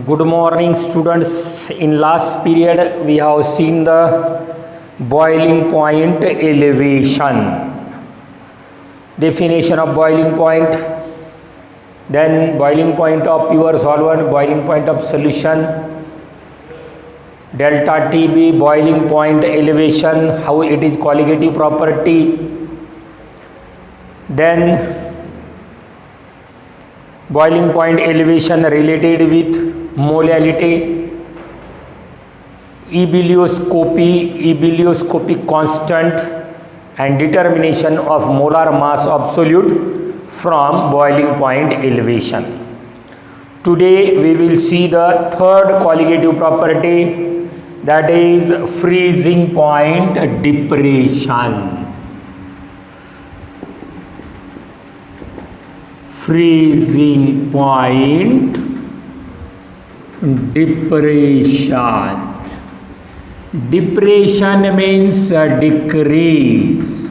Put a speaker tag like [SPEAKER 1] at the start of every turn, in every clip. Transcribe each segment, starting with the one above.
[SPEAKER 1] Good morning, students. In last period, we have seen the boiling point elevation. Definition of boiling point, then boiling point of pure solvent, boiling point of solution, delta TB, boiling point elevation, how it is colligative property, then boiling point elevation related with molality, ebullioscopic constant and determination of molar mass absolute from boiling point elevation. Today we will see the third colligative property, that is freezing point depression. Freezing point depression. Depression means decrease.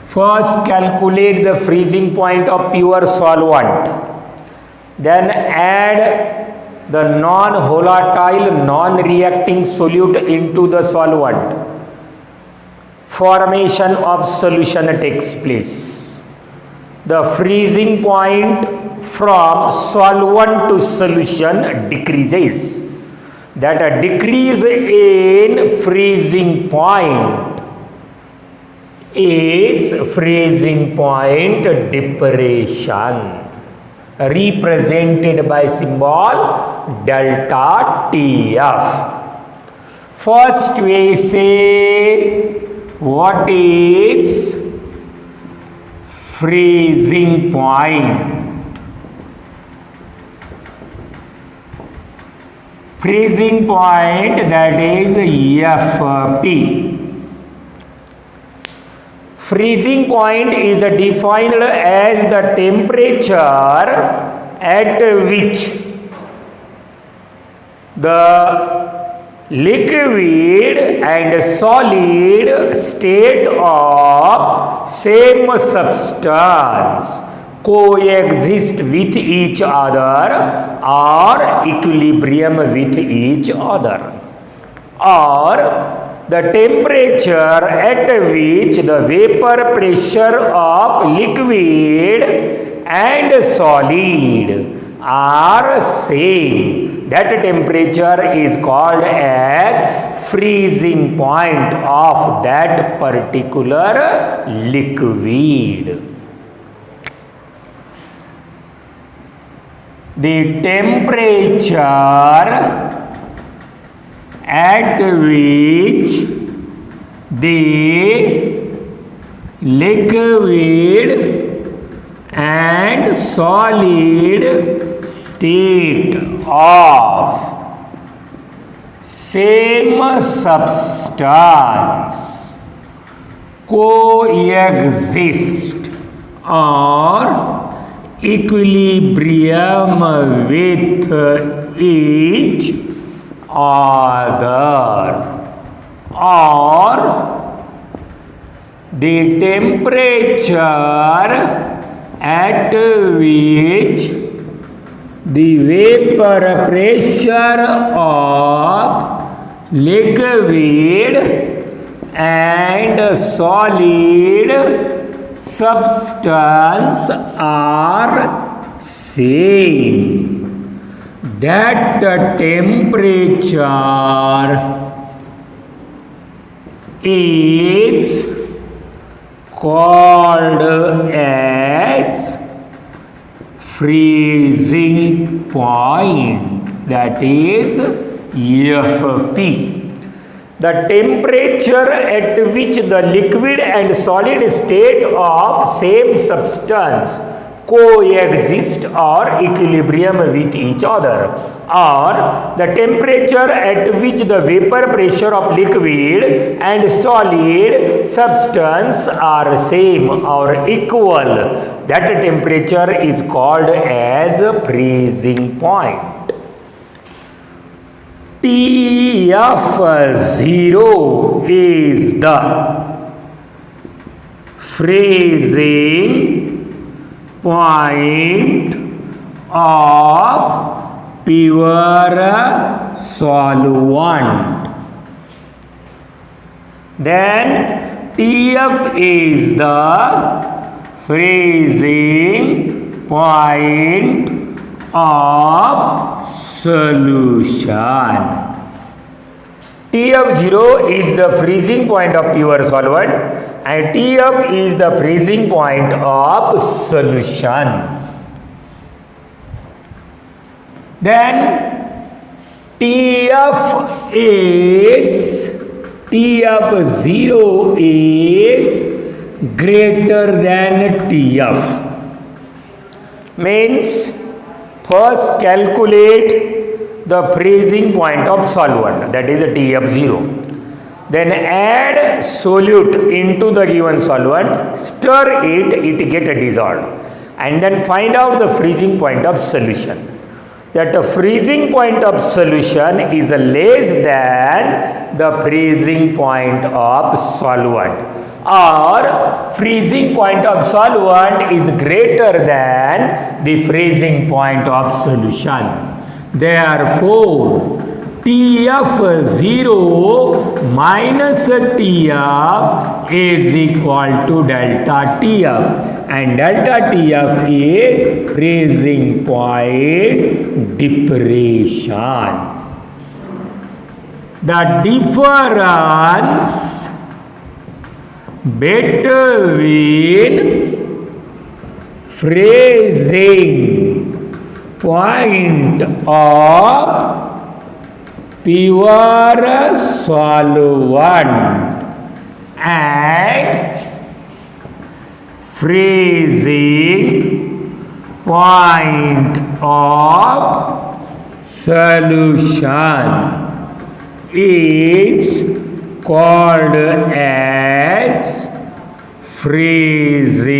[SPEAKER 1] First calculate the freezing point of pure solvent, then add the non-volatile, non-reacting solute into the solvent. Formation of solution takes place. The freezing point from solvent to solution decreases. That a decrease in freezing point is freezing point depression, represented by symbol delta TF. First we say what is freezing point. Freezing point, that is FP. Freezing point is defined as the temperature at which the liquid and solid state of same substance coexist with each other or equilibrium with each other, or the temperature at which the vapor pressure of liquid and solid are same. That temperature is called as freezing point of that particular liquid. The temperature at which the liquid and solid state of same substance coexist or equilibrium with each other, or the temperature at which the vapor pressure of liquid and solid substance are same. That temperature is called as freezing point, that is FP. The temperature at which the liquid and solid state of same substance coexist or equilibrium with each other, or the temperature at which the vapor pressure of liquid and solid substance are same or equal. That temperature is called as freezing point. TF0 is the freezing point of pure solvent. Then TF is the freezing point of solution. TF0 is the freezing point of pure solvent and TF is the freezing point of solution. Then TF0 is greater than TF. Means first calculate the freezing point of solvent, that is a TF0. Then add solute into the given solvent, stir it, it get dissolved, and then find out the freezing point of solution. That the freezing point of solution is less than the freezing point of solvent, or freezing point of solvent is greater than the freezing point of solution. Therefore, TF0 minus TF is equal to delta TF, and delta TF is freezing point depression. The difference between freezing point of pure solvent and freezing point of solution is called as freezing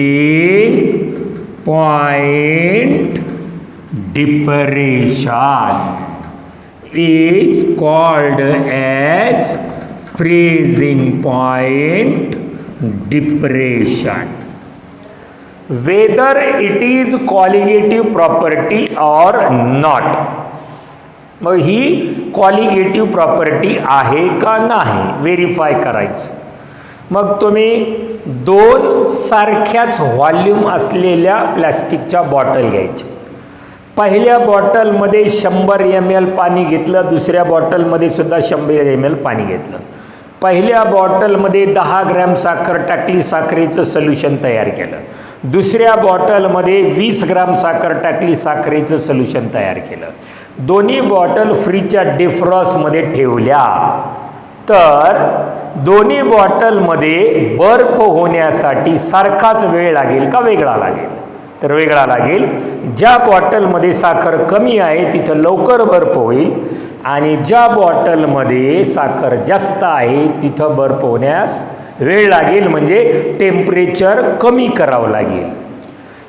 [SPEAKER 1] point depression. Is called as freezing point depression. Whether it is colligative property or not, मग ही colligative property आहे का नाही verify करायचं. मग तुम्ही दोन सारख्याच volume असलेल्या प्लॅस्टिकच्या बॉटल घ्यायच्या. पहिल्या बॉटलमध्ये 100 ml पाणी घेतलं, दुसऱ्या बॉटलमध्ये सुद्धा 100 ml पाणी घेतलं. पहिल्या बॉटलमध्ये 10 ग्रॅम साखर टाकली, साखरेचं सोल्युशन तयार केलं. दुसऱ्या बॉटलमध्ये 20 ग्रॅम साखर टाकली, साखरेचं सोल्युशन तयार केलं. दोन्ही बॉटल फ्रीजच्या डिफ्रॉस्टमध्ये ठेवल्या तर दोन्ही बॉटलमध्ये बर्फ होण्यासाठी सारखाच वेळ लागेल का वेगळा लागेल? तर वेगळा लागेल. ज्या बॉटलमध्ये साखर कमी आहे तिथं लवकर बर्फ होईल आणि ज्या बॉटलमध्ये साखर जास्त आहे तिथं बर्फ होण्यास वेळ लागेल, म्हणजे टेम्परेचर कमी करावं लागेल.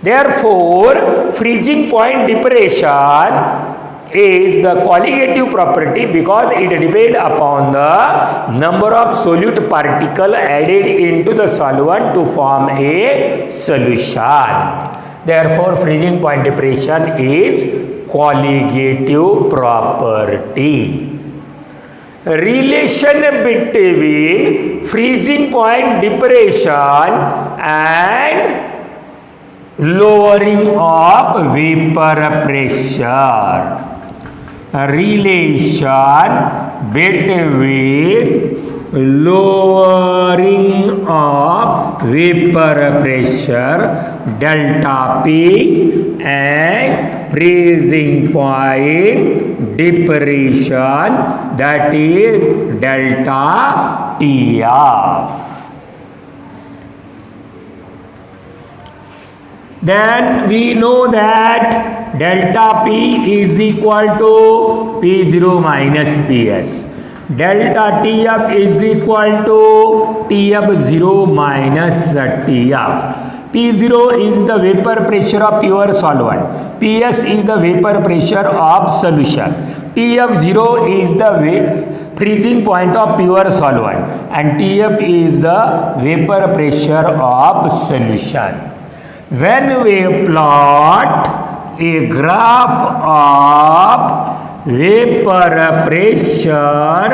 [SPEAKER 1] Therefore freezing point depression is the colligative property because it depends upon the number of solute particle added into the solvent to form a solution. Therefore, freezing point depression is colligative property. Relation between freezing point depression and lowering of vapor pressure. Relation between lowering of vapor pressure delta P and freezing point depression, that is delta TF. Then we know that delta P is equal to P0 minus Ps. Delta TF is equal to TF0 minus TF. P0 is the vapor pressure of pure solvent. Ps is the vapor pressure of solution. TF0 is the freezing point of pure solvent and TF is the vapor pressure of solution. When we plot a graph of vapor pressure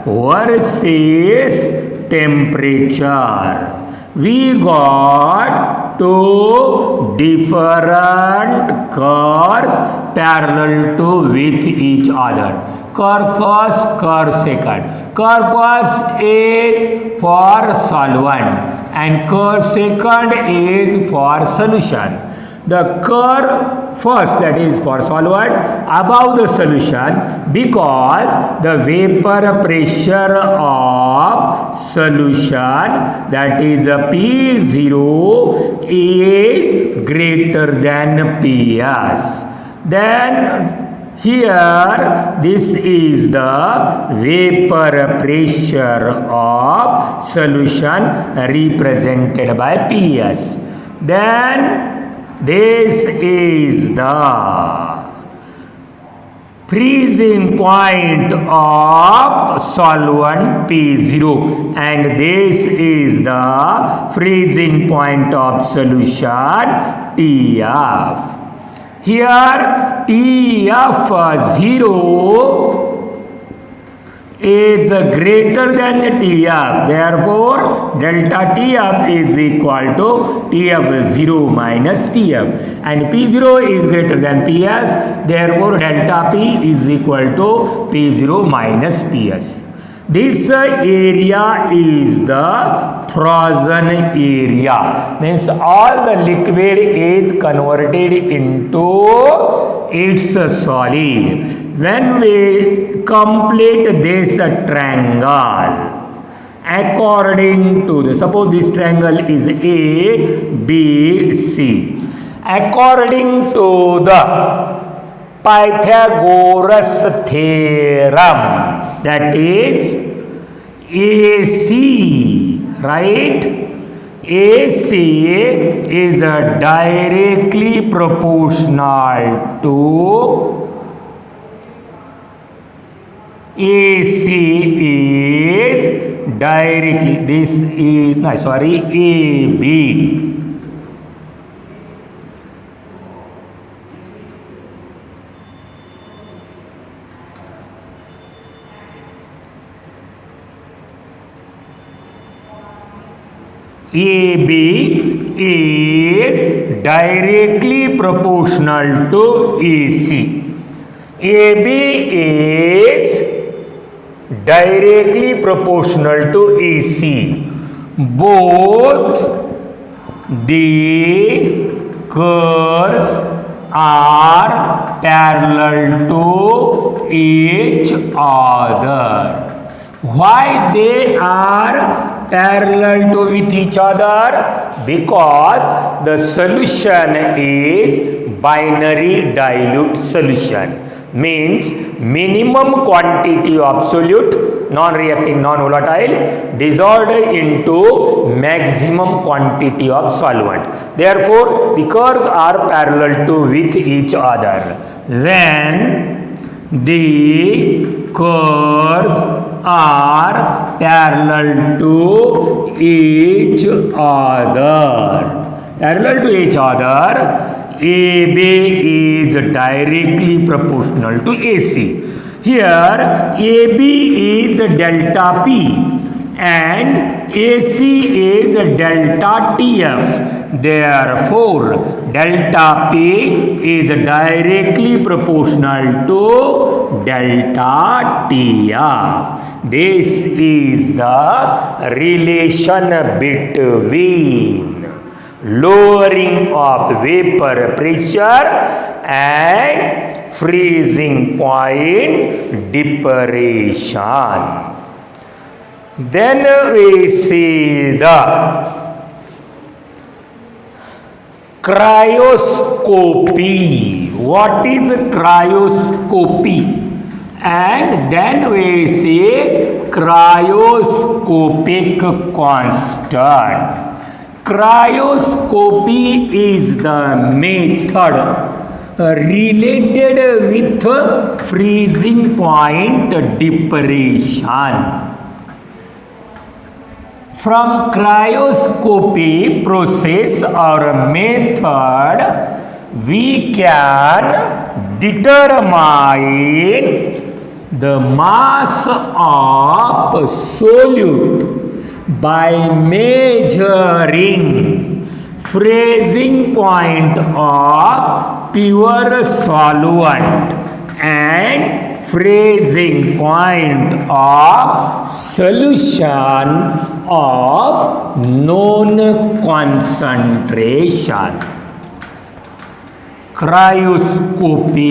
[SPEAKER 1] versus temperature. We got two different curves parallel to with each other. Curve first, curve second. Curve first is for solvent and curve second is for solution. The curve first, that is for solvent, above the solution because the vapor pressure of solution, that is P0, is greater than Ps. Then here this is the vapor pressure of solution represented by Ps. Then this is the freezing point of solvent P0 and this is the freezing point of solution Tf. Here Tf0 is greater than Tf. Therefore, delta Tf is equal to Tf0 minus Tf. And P0 is greater than Ps. Therefore, delta P is equal to P0 minus Ps. This area is the frozen area. Means all the liquid is converted into its solid. When we complete this triangle, according to the, suppose this triangle is A, B, C. According to the Pythagoras theorem, that is AC, right? AC is directly proportional to AC is directly, this is, no, sorry, AB. AB is directly proportional to AC. AB is directly proportional to AC. Both the curves are parallel to each other. Why they are parallel to with each other? Because the solution is binary dilute solution. Means minimum quantity of solute, non-reacting, non-volatile, dissolved into maximum quantity of solvent. Therefore, the curves are parallel to with each other. When the curves are parallel to each other, AB is directly proportional to AC. Here AB is delta P and AC is delta TF. Therefore, delta P is directly proportional to delta TF. This is the relation between lowering of vapor pressure and freezing point depression. Then we see the cryoscopy. What is cryoscopy? And then we see cryoscopic constant. Cryoscopy is the method related with freezing point depression. From cryoscopy process or method, we can determine the mass of solute by measuring freezing point of pure solvent and freezing point of solution of known concentration. Cryoscopy,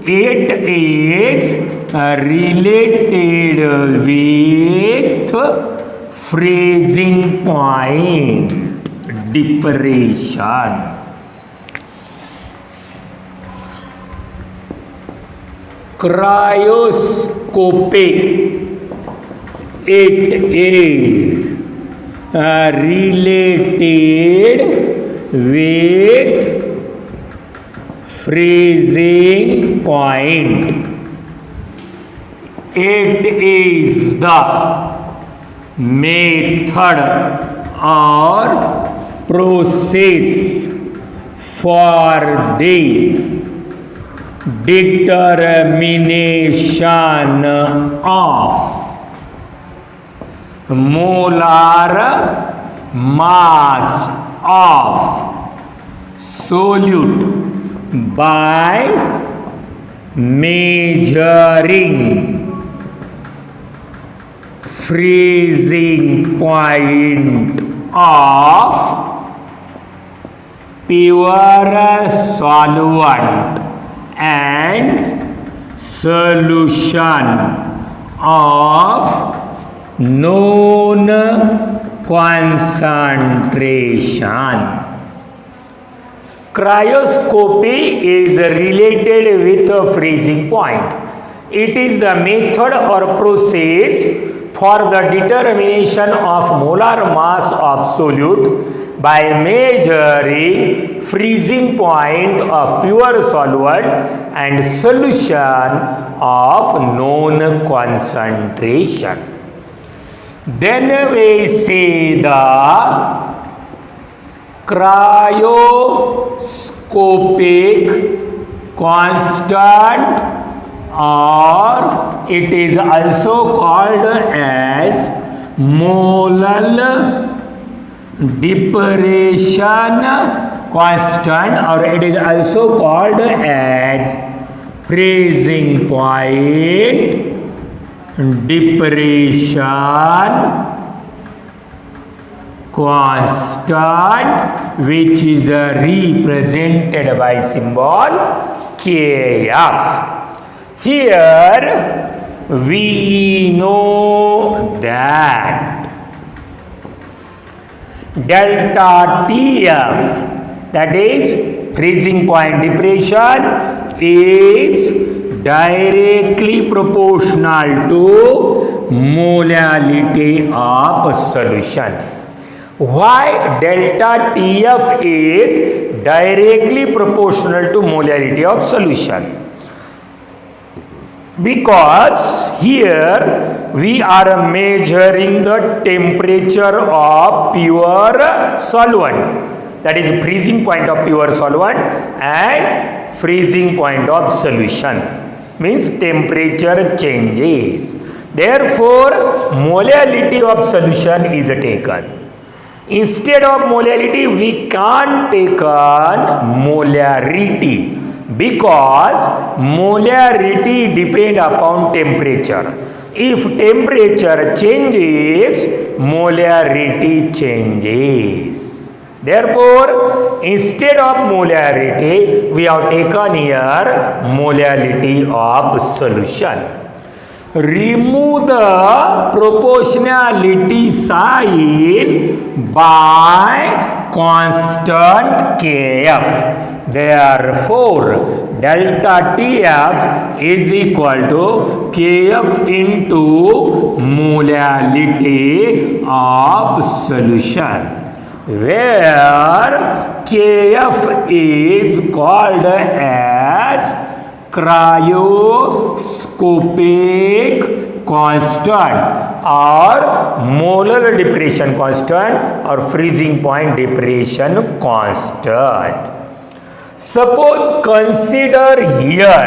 [SPEAKER 1] it is related with freezing point depression. Cryoscopy, it is related with freezing point. It is the method or process for the determination of molar mass of solute by measuring freezing point of pure solvent and solution of known concentration. Cryoscopy is related with a freezing point. It is the method or process for the determination of molar mass of solute by measuring freezing point of pure solvent and solution of known concentration. Then we say the cryoscopic constant, or it is also called as molar depression constant, or it is also called as freezing point depression constant, which is represented by symbol Kf. Here we know that delta Tf, that is freezing point depression, is directly proportional to molality of solution. Why delta Tf is directly proportional to molality of solution? Because here we are measuring the temperature of pure solvent, that is freezing point of pure solvent and freezing point of solution, means temperature changes. Therefore molality of solution is taken. Instead of molality we can't take on molarity, because molarity depends upon temperature. If temperature changes, molarity changes. Therefore, instead of molarity, we have taken here molality of solution. Remove the proportionality sign by constant Kf. Therefore, delta Tf is equal to Kf into molality of solution, where Kf is called as cryoscopic constant or molar depression constant or freezing point depression constant. Suppose consider here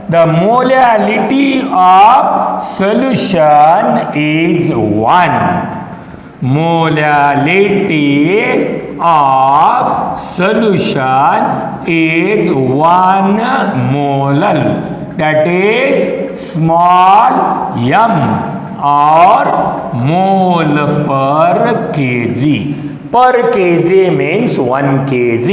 [SPEAKER 1] the molality of solution is 1. Molality of solution is 1 molal, that is small m, or mole per kg. Per kg means 1 kg.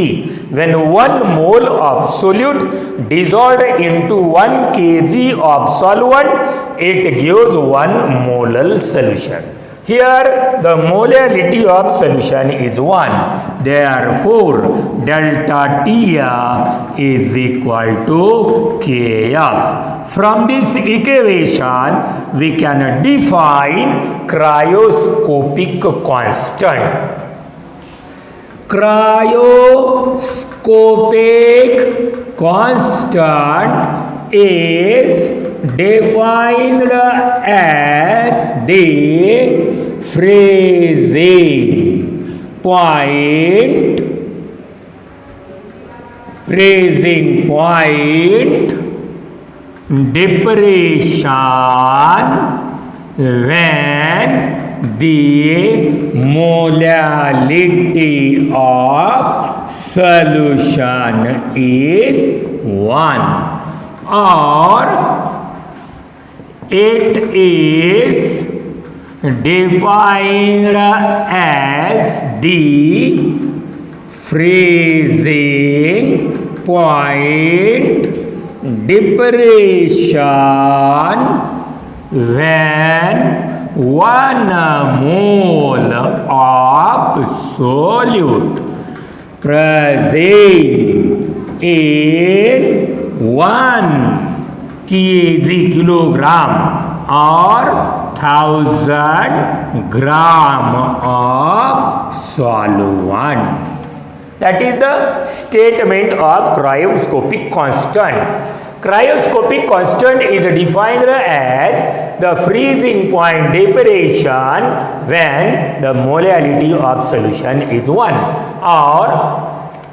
[SPEAKER 1] When 1 mole of solute dissolved into 1 kg of solvent, it gives 1 molar solution. Here the molality of solution is 1. Therefore, delta TF is equal to KF. From this equation, we can define cryoscopic constant. Cryoscopic constant is defined as the freezing point depression when the molality of solution is 1, or it is defined as the freezing point depression when 1 mole of solute present in 1 kg kilogram or 1000 gram of solvent. That is the statement of cryoscopic constant. Cryoscopic constant is defined as the freezing point depression when the molality of solution is 1, or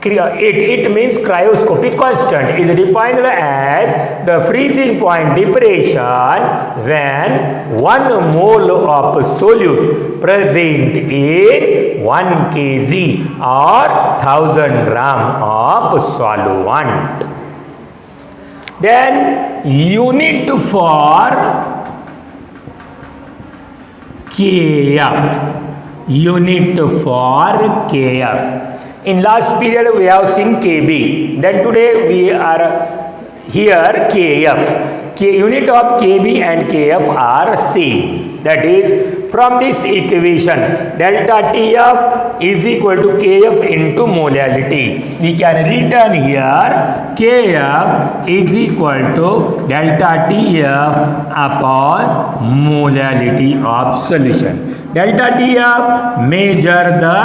[SPEAKER 1] it means cryoscopic constant is defined as the freezing point depression when 1 mole of solute present in 1 kg or 1000 gram of solvent. Then unit for KF. Unit for KF. In last period we have seen KB. Then today we are here KF. Unit of KB and KF are same. That is, from this equation, delta TF is equal to KF into molality. We can written here KF is equal to delta TF upon molality of solution. Delta TF measure the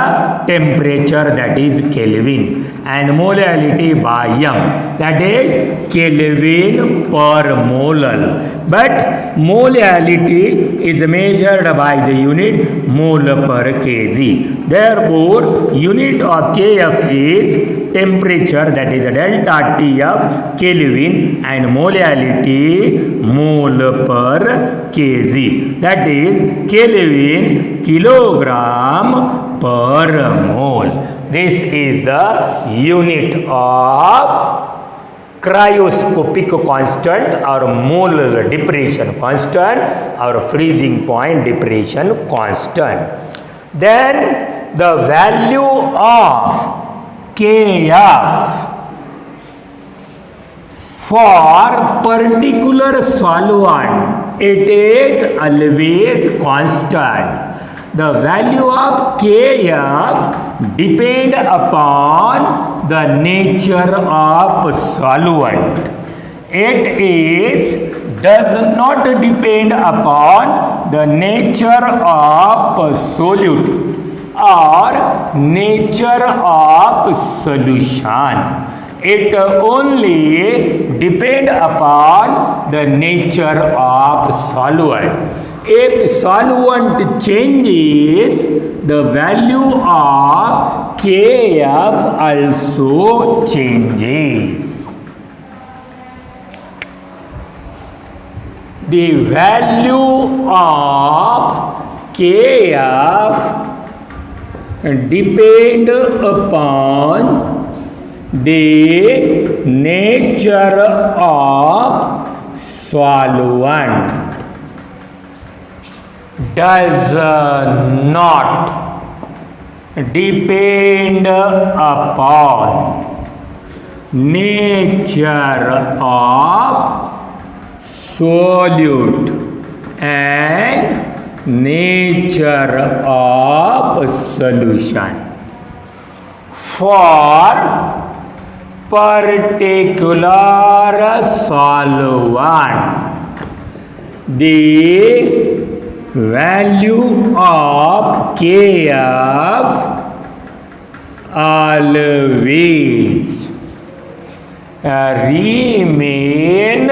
[SPEAKER 1] temperature, that is Kelvin, and molality by M, that is Kelvin per molal. But molality is measured by the unit mole per kg. Therefore, unit of KF is temperature, that is delta TF Kelvin, and molality mole per kg, that is Kelvin kilogram per mole. This is the unit of cryoscopic constant or molar depression constant or freezing point depression constant. Then the value of KF for particular solvent, it is always constant. The value of KF depend upon the nature of solvent. It does not depend upon the nature of solute or nature of solution. It only depend upon the nature of solvent. if solvent changes, the value of Kf also changes. The value of Kf depend upon the nature of solvent. Does not depend upon nature of solute and nature of solution. For particular solvent, the value of Kf always remain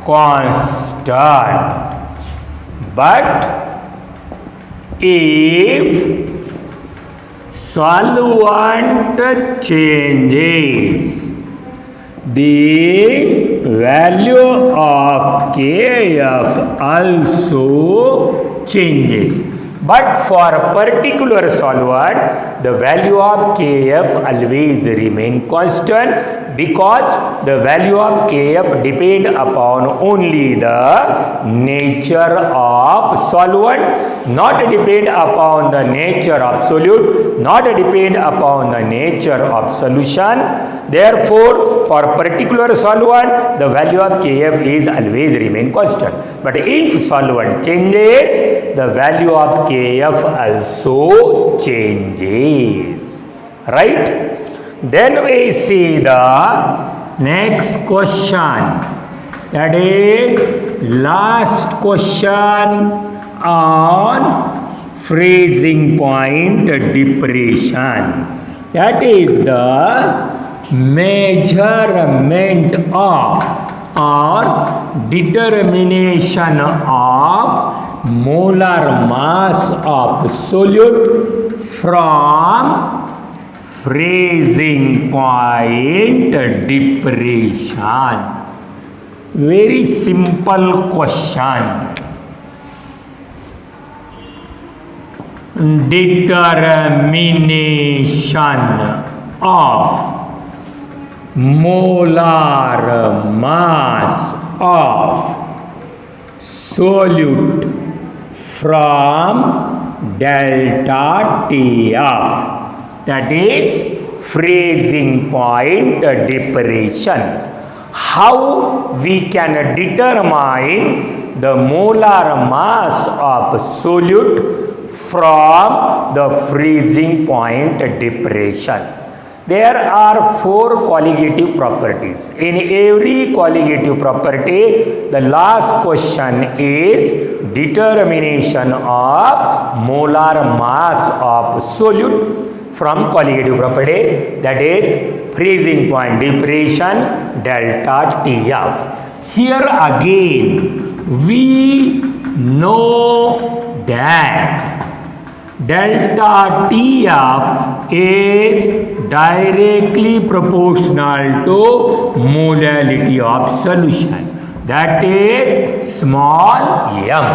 [SPEAKER 1] constant, but if solvent changes, the value of Kf also changes. But for a particular solvent, the value of Kf always remain constant, because the value of Kf depend upon only the nature of solvent, not depend upon the nature of solute, not depend upon the nature of solution. Therefore, for particular solvent, the value of Kf is always remain constant. But if solvent changes, the value of Kf also changes. Right? Then we see the next question. That is last question on freezing point depression. That is the measurement of or determination of molar mass of solute from freezing point depression. Very simple question. Determination of molar mass of solute from delta Tf, that is freezing point depression. How we can determine the molar mass of solute from the freezing point depression? There are 4 colligative properties. In every colligative property, the last question is determination of molar mass of solute from colligative property, that is freezing point depression delta Tf. Here again we know that delta Tf is directly proportional to molality of solution, that is small m.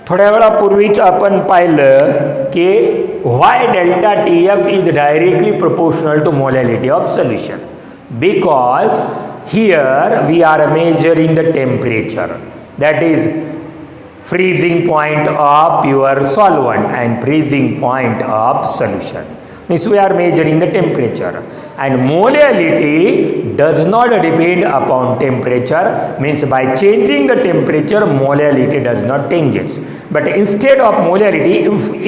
[SPEAKER 1] थोड्या वेळापूर्वीच आपण पाहिलं की why delta Tf is directly proportional to molality of solution, because here we are measuring the temperature, that is freezing point of pure solvent and freezing point of solution. Means we are measuring the temperature, and molality does not depend upon temperature, means by changing the temperature molality does not changes. But instead of molality,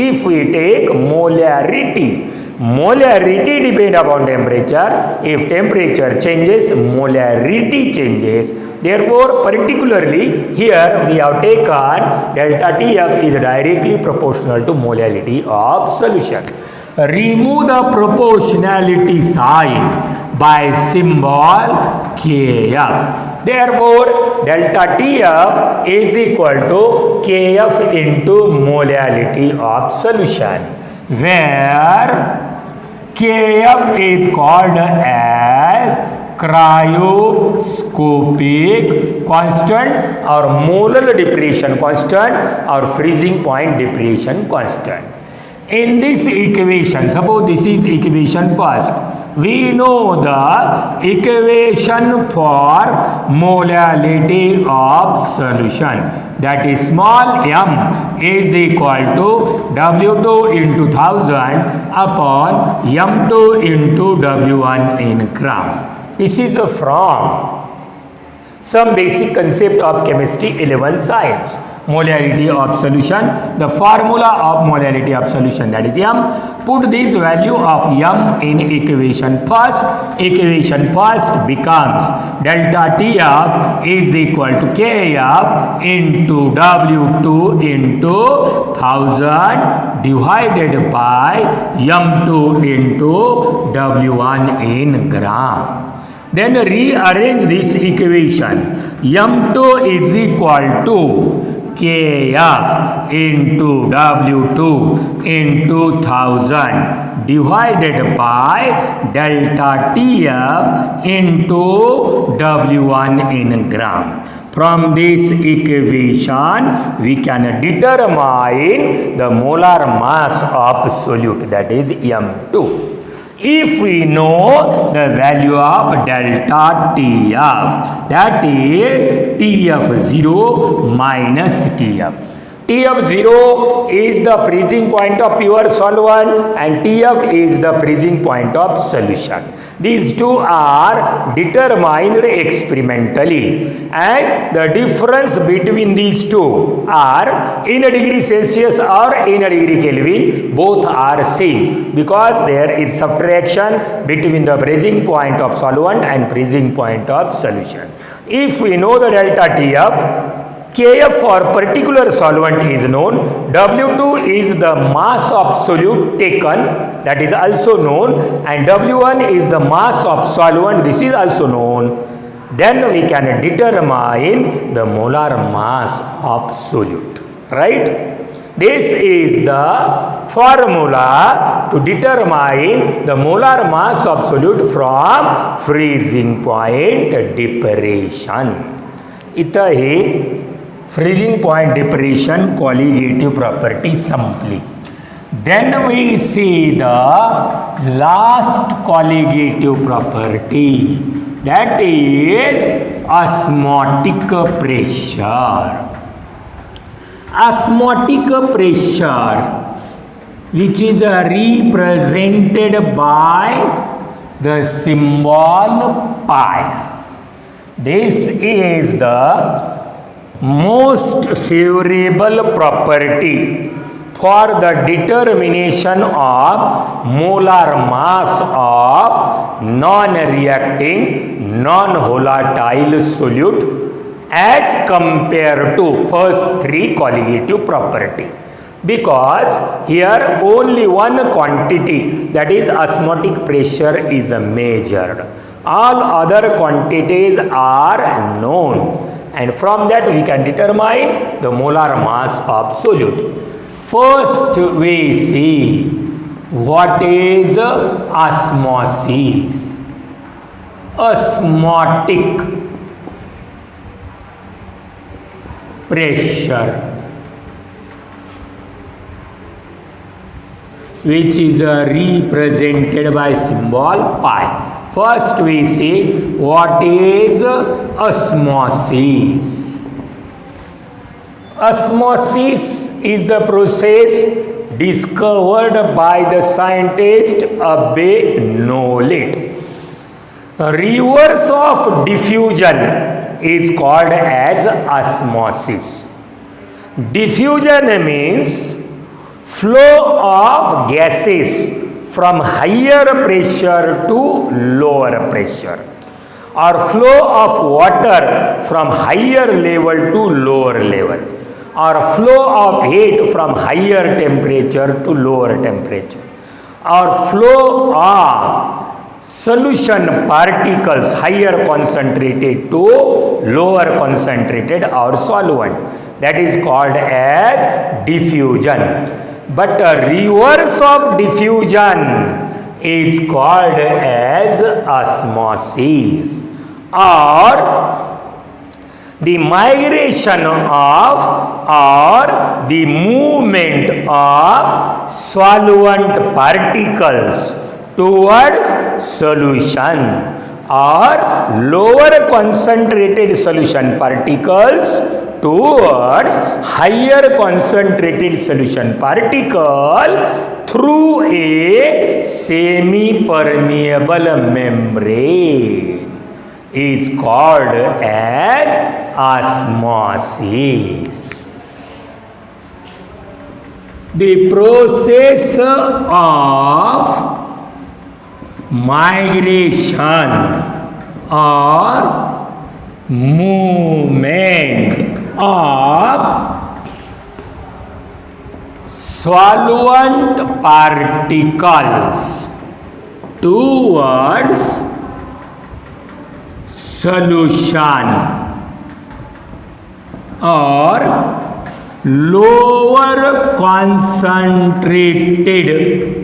[SPEAKER 1] if we take molarity depend upon temperature. If temperature changes, molarity changes. Therefore, particularly here we have taken delta Tf is directly proportional to molality of solution. Remove the proportionality sign by symbol Kf. Therefore, delta TF is equal to KF into molality of solution, where KF is called as cryoscopic constant or molar depression constant or freezing point depression constant. In this equation, suppose this is equation first, we know the equation for molality of solution, that is small m is equal to W2 into 1000 upon m2 into W1 in gram. This is from some basic concept of chemistry 11 science. Molarity of solution, the formula of molarity of solution, that is m. Put this value of m in equation first. Equation first becomes delta TF is equal to KF into W2 into 1000 divided by m2 into W1 in gram. Then rearrange this equation. m2 is equal to KF into W2 into 1000 divided by delta TF into W1 in gram. From this equation, we can determine the molar mass of solute, that is m2. If we know the value of delta TF, that is TF0 minus TF. TF0 is the freezing point of pure solvent and TF is the freezing point of solution. These two are determined experimentally, and the difference between these two are in a degree Celsius or in a degree Kelvin, both are same, because there is subtraction between the freezing point of solvent and freezing point of solution. If we know the delta TF, KF for particular solvent is known, W2 is the mass of solute taken, that is also known, and W1 is the mass of solvent, this is also known. Then we can determine the molar mass of solute, right? This is the formula to determine the molar mass of solute from freezing point depression. इथं हे freezing point depression colligative property simply. Then we see the last colligative property, that is osmotic pressure. Osmotic pressure, which is represented by the symbol pi. This is the most favorable property for the determination of molar mass of non-reacting, non-volatile solute as compared to first three colligative property. Because here only one quantity, that is osmotic pressure, is measured. All other quantities are known, and from that we can determine the molar mass of solute. First we see what is osmosis. Osmotic pressure, which is represented by symbol pi. First we see what is osmosis. Osmosis is the process discovered by the scientist Abbe Nollet. Reverse of diffusion is called as osmosis. Diffusion means flow of gases from higher pressure to lower pressure, or flow of water from higher level to lower level, or flow of heat from higher temperature to lower temperature, or flow of solution particles higher concentrated to lower concentrated or solvent. That is called as diffusion. But a reverse of diffusion is called as osmosis, or the migration of or the movement of solvent particles towards solution, or lower concentrated solution particles towards higher concentrated solution particle through a semi-permeable membrane is called as osmosis. The process of migration or movement of solvent particles towards solution or lower concentrated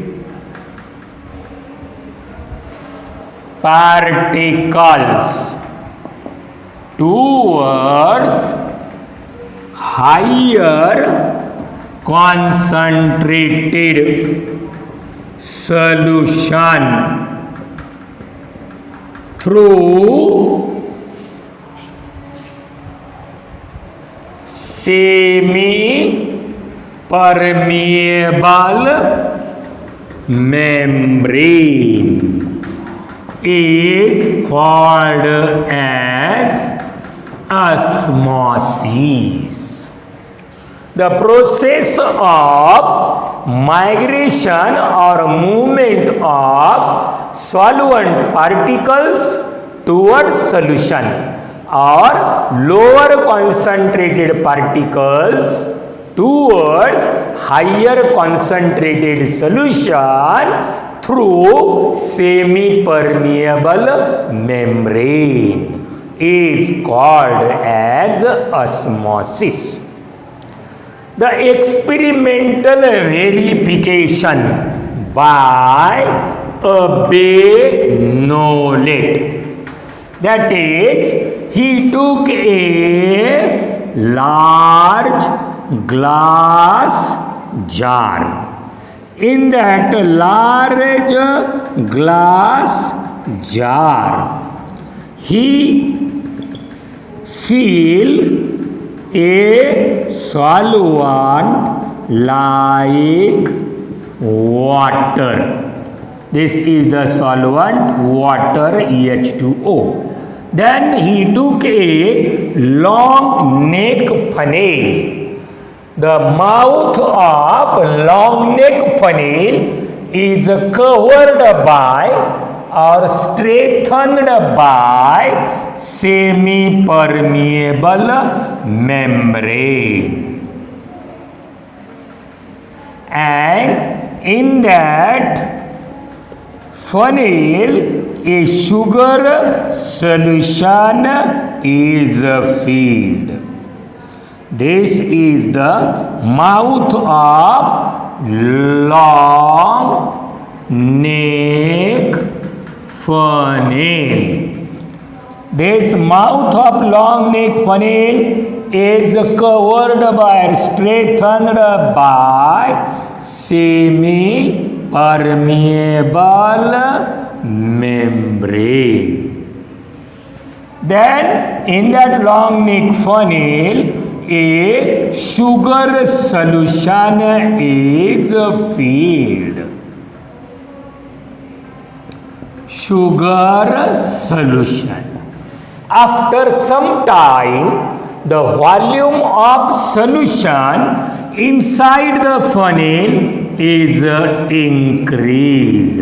[SPEAKER 1] particles towards higher concentrated solution through semi-permeable membrane is called as osmosis. The process of migration or movement of solvent particles towards solution or lower concentrated particles towards higher concentrated solution through semi-permeable membrane is called as osmosis. The experimental verification by a Bennolet, that is, he took a large glass jar. In that large glass jar, he filled a solvent like water. This is the solvent water H2O. Then he took a long neck funnel. The mouth of long neck funnel is covered by or strengthened by semi-permeable membrane, and in that funnel a sugar solution is filled. This is the mouth of long neck funnel. This mouth of long neck funnel is covered by or strengthened by semi-permeable membrane. Then in that long neck funnel a sugar solution is filled. Sugar solution. After some time, the volume of solution inside the funnel is increased.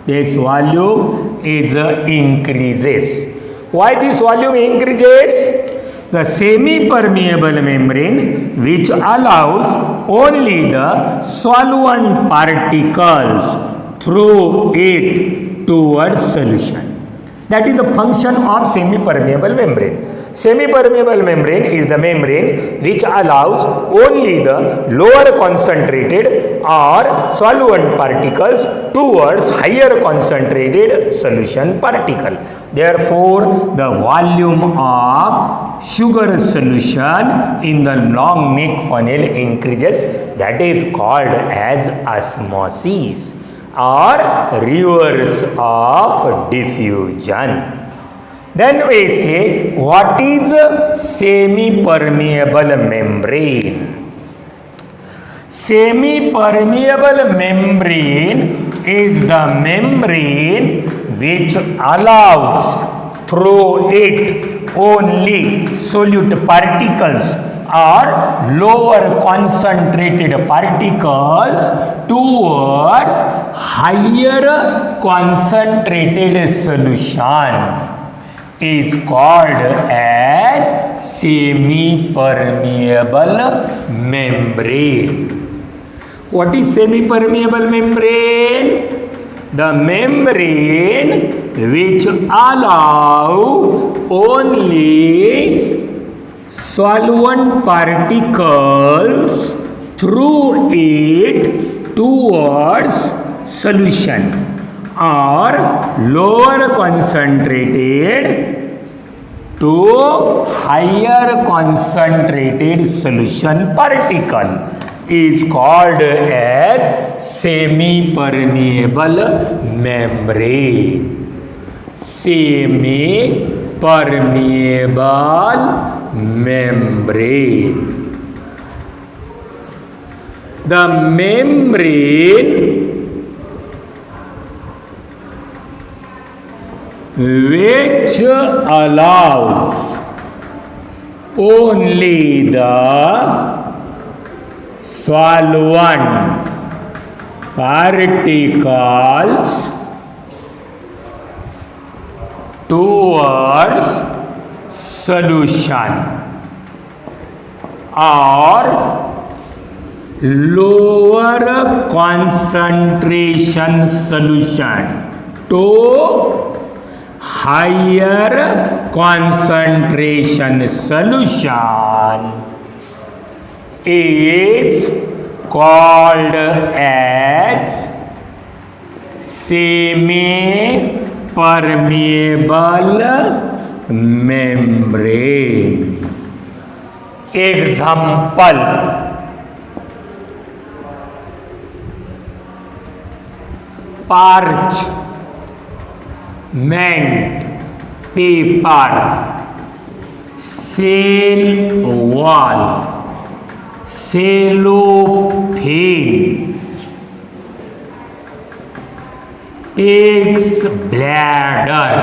[SPEAKER 1] This volume is increases. Why this volume increases? The semi-permeable membrane, which allows only the solvent particles through it towards solution. That is the function of semi-permeable membrane. Semi-permeable membrane is the membrane which allows only the lower concentrated or solvent particles towards higher concentrated solution particle. Therefore, the volume of sugar solution in the long neck funnel increases. That is called as osmosis or reverse of diffusion. Then we say, what is semi-permeable membrane? Semi-permeable membrane is the membrane which allows through it only solute particles or lower concentrated particles towards higher concentrated solution is called as semi-permeable membrane. What is semi-permeable membrane? The membrane which allow only solvent particles through it towards solution or lower concentrated to higher concentrated solution particle is called as semi-permeable membrane. Semi-permeable membrane. The membrane which allows only the solvent particles towards solution or lower concentration solution to higher concentration solution is called as semi-permeable membrane. Example: parchment paper, cell wall, cellophane, pig's bladder.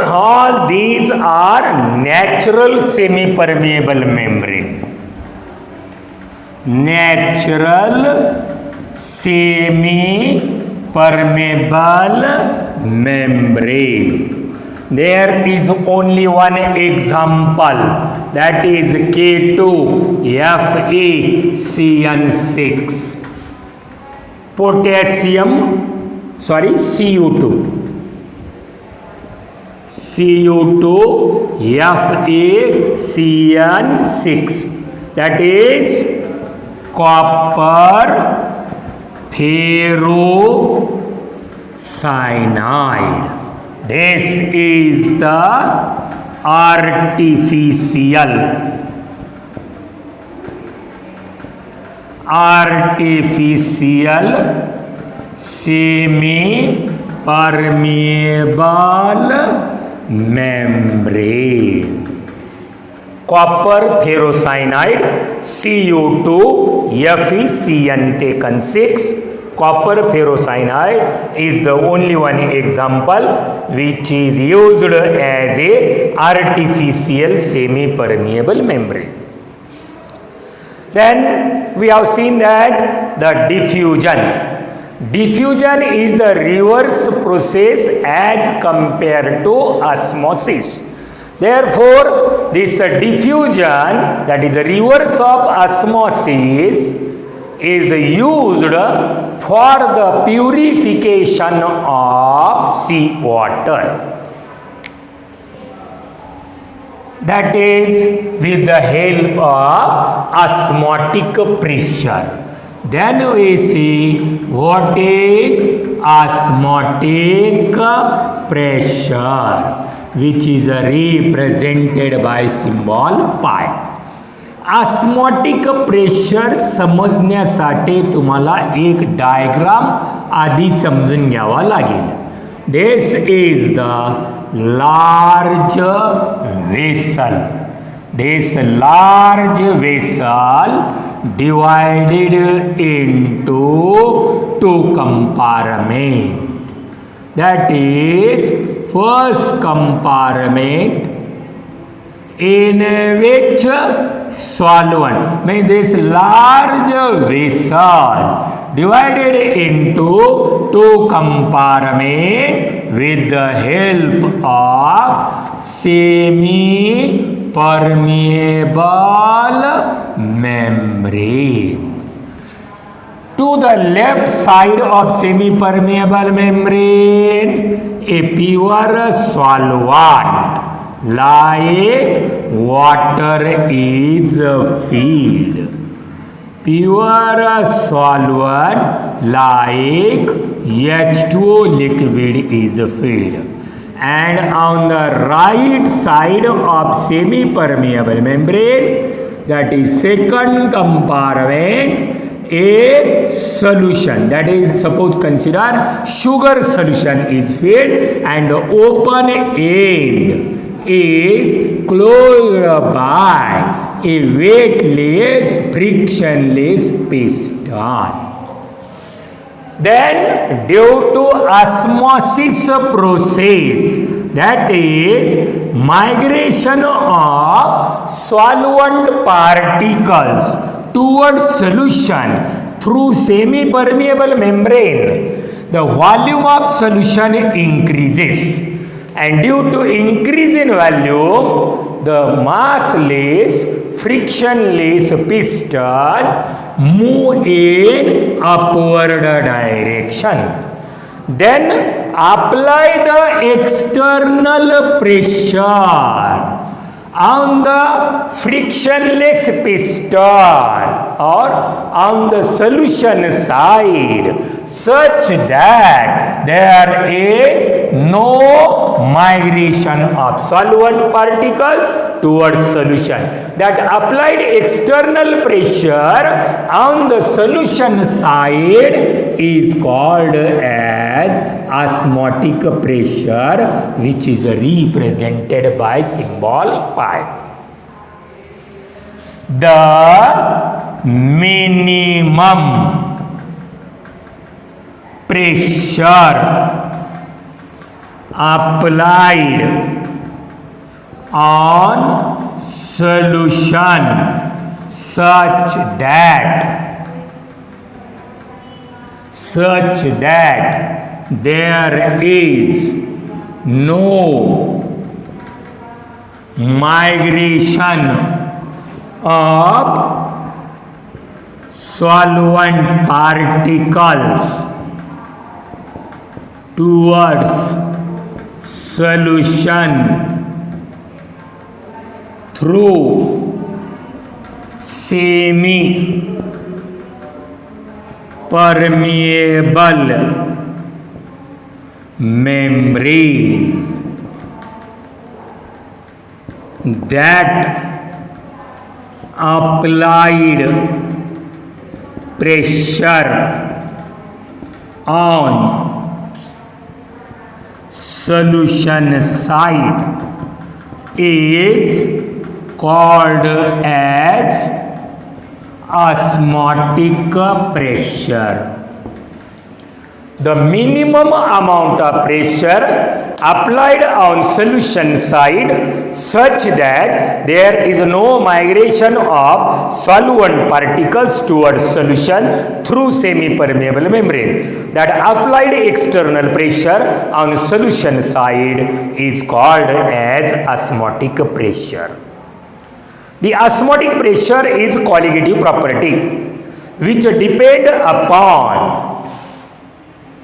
[SPEAKER 1] All these are natural semi-permeable membrane. Natural semi-permeable membrane. There is only one example, that is K2FeCN6, Cu2 FeCN6, that is copper ferrocyanide. This is the artificial semi-permeable membrane. Copper ferrocyanide, Cu2FeCN taken 6. Copper ferrocyanide is the only one example which is used as a artificial semi-permeable membrane. Then we have seen that the diffusion. Diffusion is the reverse process as compared to osmosis. Therefore, this diffusion, that is the reverse of osmosis, is used for the purification of seawater. That is with the help of osmotic pressure. Then we see what is osmotic pressure, which is represented by symbol pi. Osmotic pressure समजण्यासाठी तुम्हाला एक diagram आधी समजून घ्यावा लागेल. This is the large vessel. This large vessel divided into two compartments. That is, first compartment in which solvent, means this large vessel divided into two compartments with the help of semi permeable membrane. To the left side of semi permeable membrane, a pure solvent like water is filled. Pure solvent like H2O liquid is filled. And on the right side of semi-permeable membrane, that is second compartment, a solution, that is, suppose consider sugar solution is filled, and the open end is closed by a weightless, frictionless piston. Then due to osmosis process, that is migration of solvent particles towards solution through semi-permeable membrane, the volume of solution increases, and due to increase in volume, the massless, frictionless piston move in upward direction. Then apply the external pressure on the frictionless piston or on the solution side such that there is no migration of solvent particles towards solution. That applied external pressure on the solution side is called as osmotic pressure, which is represented by symbol pi. The minimum pressure applied on solution such that there is no migration of solvent particles towards solution through semi-permeable membrane. That applied pressure on solution side is called as osmotic pressure. The minimum amount of pressure applied on solution side such that there is no migration of solvent particles towards solution through semi-permeable membrane. That applied external pressure on solution side is called as osmotic pressure. The osmotic pressure is colligative property. which depend upon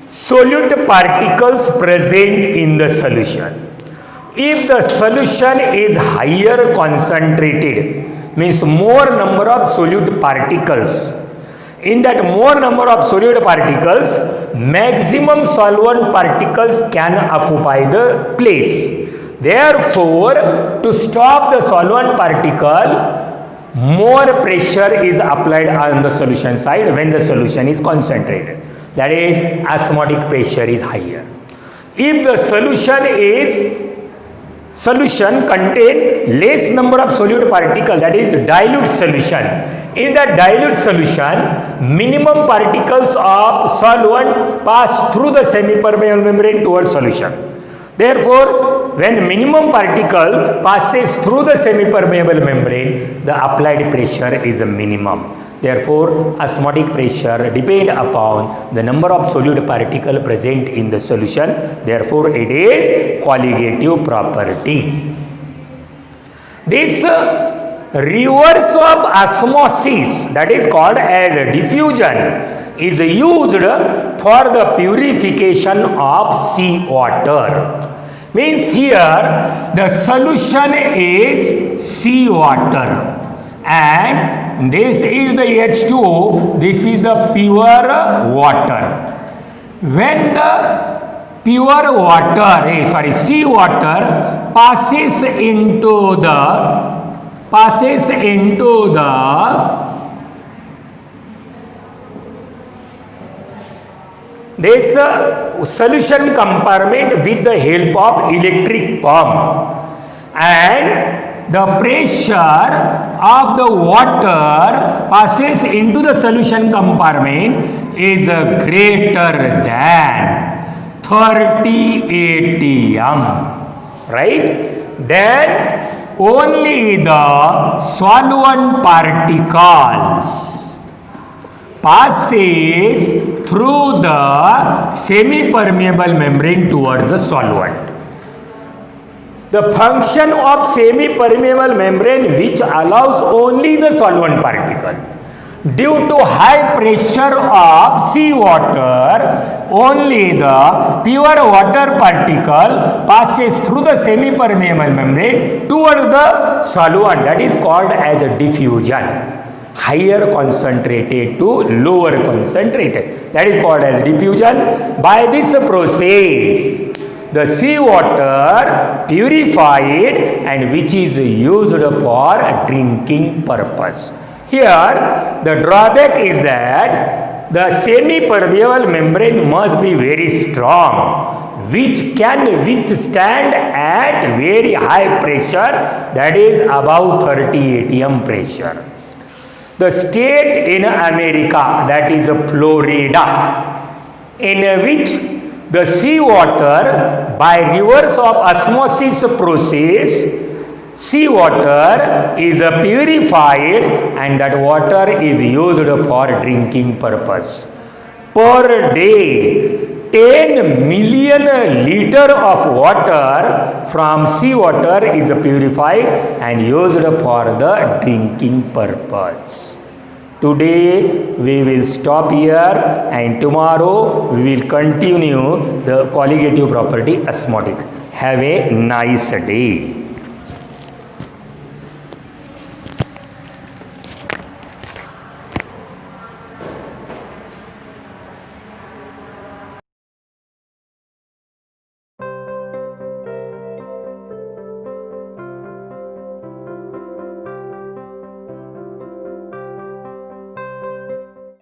[SPEAKER 1] solute particles present in the solution. If the solution is higher concentrated, means more number of solute particles, in that more number of solute particles, maximum solvent particles can occupy the place. Therefore, to stop the solvent particle, more pressure is applied on the solution side when the solution is concentrated. That is, osmotic pressure is higher. If the solution contain less number of solute particles, that is dilute solution. In that dilute solution, minimum particles of solvent pass through the semipermeable membrane towards solution. Therefore, when minimum particle passes through the semipermeable membrane, the applied pressure is a minimum. Therefore, osmotic pressure depends upon the number of solute particles present in the solution. Therefore, it is colligative property. This reverse of osmosis, that is called as diffusion, is used for the purification of seawater. Means here the solution is seawater and this is the H2O, this is the pure water. When the pure water, seawater passes into the this solution compartment with the help of electric pump, and the pressure of the water passes into the solution compartment is greater than 30 atm, right? Then only the solvent particles passes through the semi-permeable membrane towards the solvent. The function of semi-permeable membrane which allows only the solvent particle. Due to high pressure of seawater, only the pure water particle passes through the semi-permeable membrane towards the solvent. That is called as a diffusion. Higher concentrated to lower concentrated. That is called as diffusion. By this process, the seawater purified and which is used for drinking purpose. Here, the drawback is that the semi-permeable membrane must be very strong, which can withstand at very high pressure, that is above 30 atm pressure. The state in America, that is Florida, in which the seawater, by reverse of osmosis process, seawater is purified and that water is used for drinking purpose. Per day, 10 million liter of water from seawater is purified and used for the drinking purpose. Today we will stop here and tomorrow we will continue the colligative property osmotic. Have a nice day.